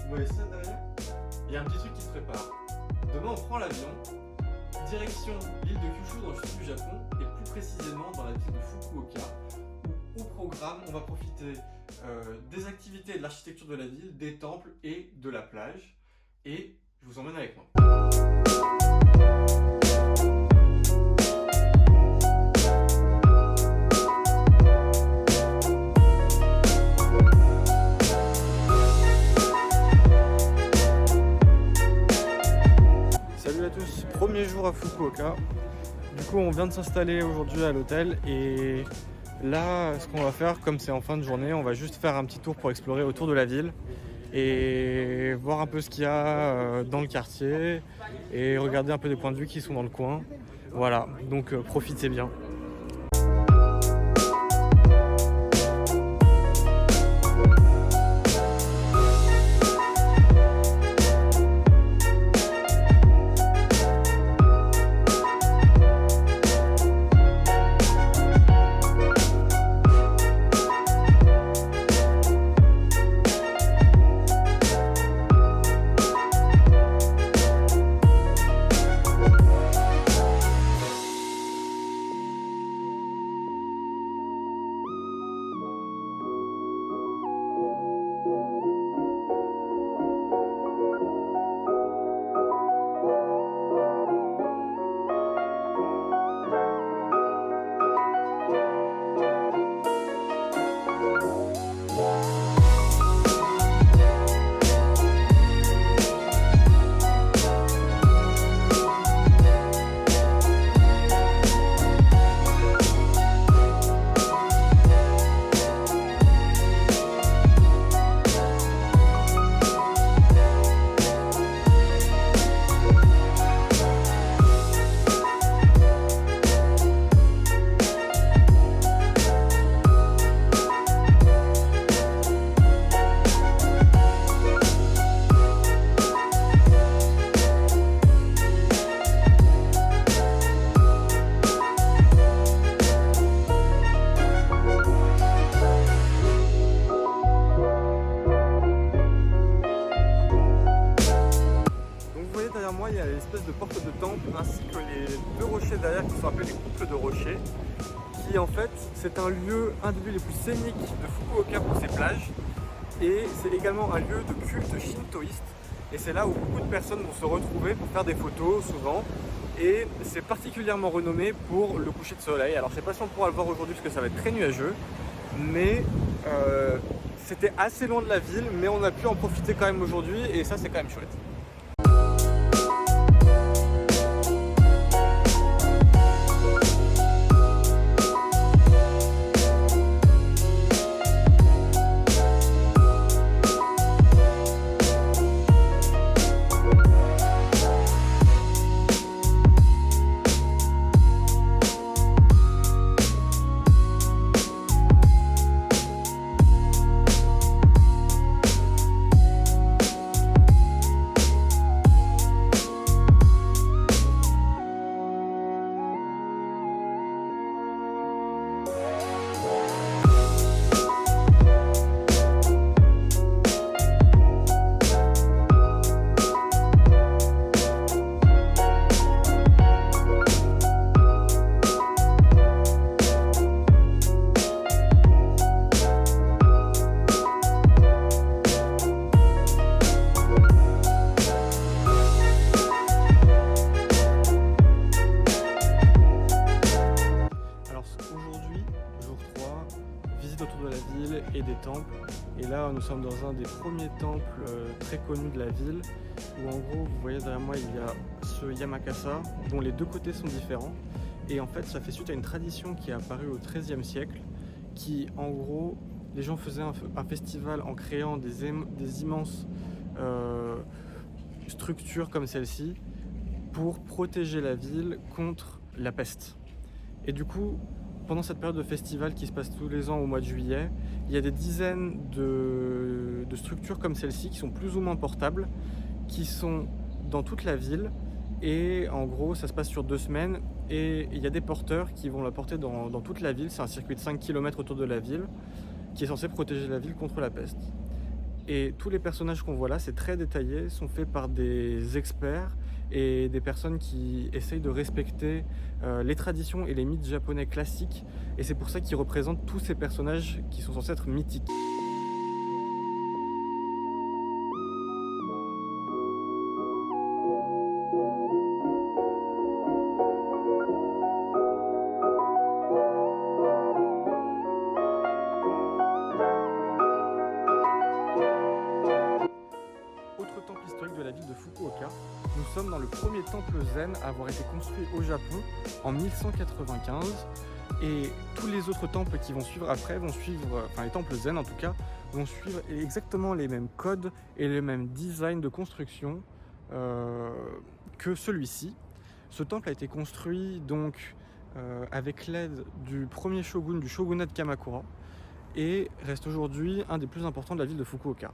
Vous voyez ça derrière? Il y a un petit truc qui se prépare. Demain, on prend l'avion, direction l'île de Kyushu dans le sud du Japon, et plus précisément dans la ville de Fukuoka, où au programme, on va profiter des activités et de l'architecture de la ville, des temples et de la plage. Et je vous emmène avec moi. Salut à tous, premier jour à Fukuoka. Du coup on vient de s'installer aujourd'hui à l'hôtel et là ce qu'on va faire, comme c'est en fin de journée, on va juste faire un petit tour pour explorer autour de la ville et voir un peu ce qu'il y a dans le quartier et regarder un peu des points de vue qui sont dans le coin. Voilà, donc profitez bien. Moi, il y a l'espèce de porte de temple ainsi que les deux rochers derrière qui sont appelés les couples de rochers, qui en fait c'est un lieu, un des lieux les plus scéniques de Fukuoka pour ses plages, et c'est également un lieu de culte shintoïste, et c'est là où beaucoup de personnes vont se retrouver pour faire des photos souvent, et c'est particulièrement renommé pour le coucher de soleil. Alors je sais pas si on pourra le voir aujourd'hui parce que ça va être très nuageux, mais c'était assez loin de la ville, mais on a pu en profiter quand même aujourd'hui, et ça c'est quand même chouette. Autour de la ville et des temples, et là nous sommes dans un des premiers temples très connus de la ville, où en gros vous voyez derrière moi il y a ce Yamakasa dont les deux côtés sont différents, et en fait ça fait suite à une tradition qui est apparue au XIIIe siècle, qui en gros les gens faisaient un festival en créant des immenses structures comme celle-ci pour protéger la ville contre la peste. Et du coup, pendant cette période de festival qui se passe tous les ans au mois de juillet, il y a des dizaines de structures comme celle-ci qui sont plus ou moins portables, qui sont dans toute la ville, et en gros ça se passe sur 2 semaines, et il y a des porteurs qui vont la porter dans toute la ville. C'est un circuit de 5 km autour de la ville qui est censé protéger la ville contre la peste. Et tous les personnages qu'on voit là, c'est très détaillé, sont faits par des experts et des personnes qui essayent de respecter les traditions et les mythes japonais classiques. Et c'est pour ça qu'ils représentent tous ces personnages qui sont censés être mythiques. Autre temple historique de la ville de Fukuoka, nous sommes dans le premier temple zen à avoir été construit au Japon en 1195 et tous les autres temples qui vont suivre après vont suivre, enfin les temples zen en tout cas, vont suivre exactement les mêmes codes et le même design de construction que celui-ci. Ce temple a été construit donc avec l'aide du premier shogun du shogunat de Kamakura et reste aujourd'hui un des plus importants de la ville de Fukuoka.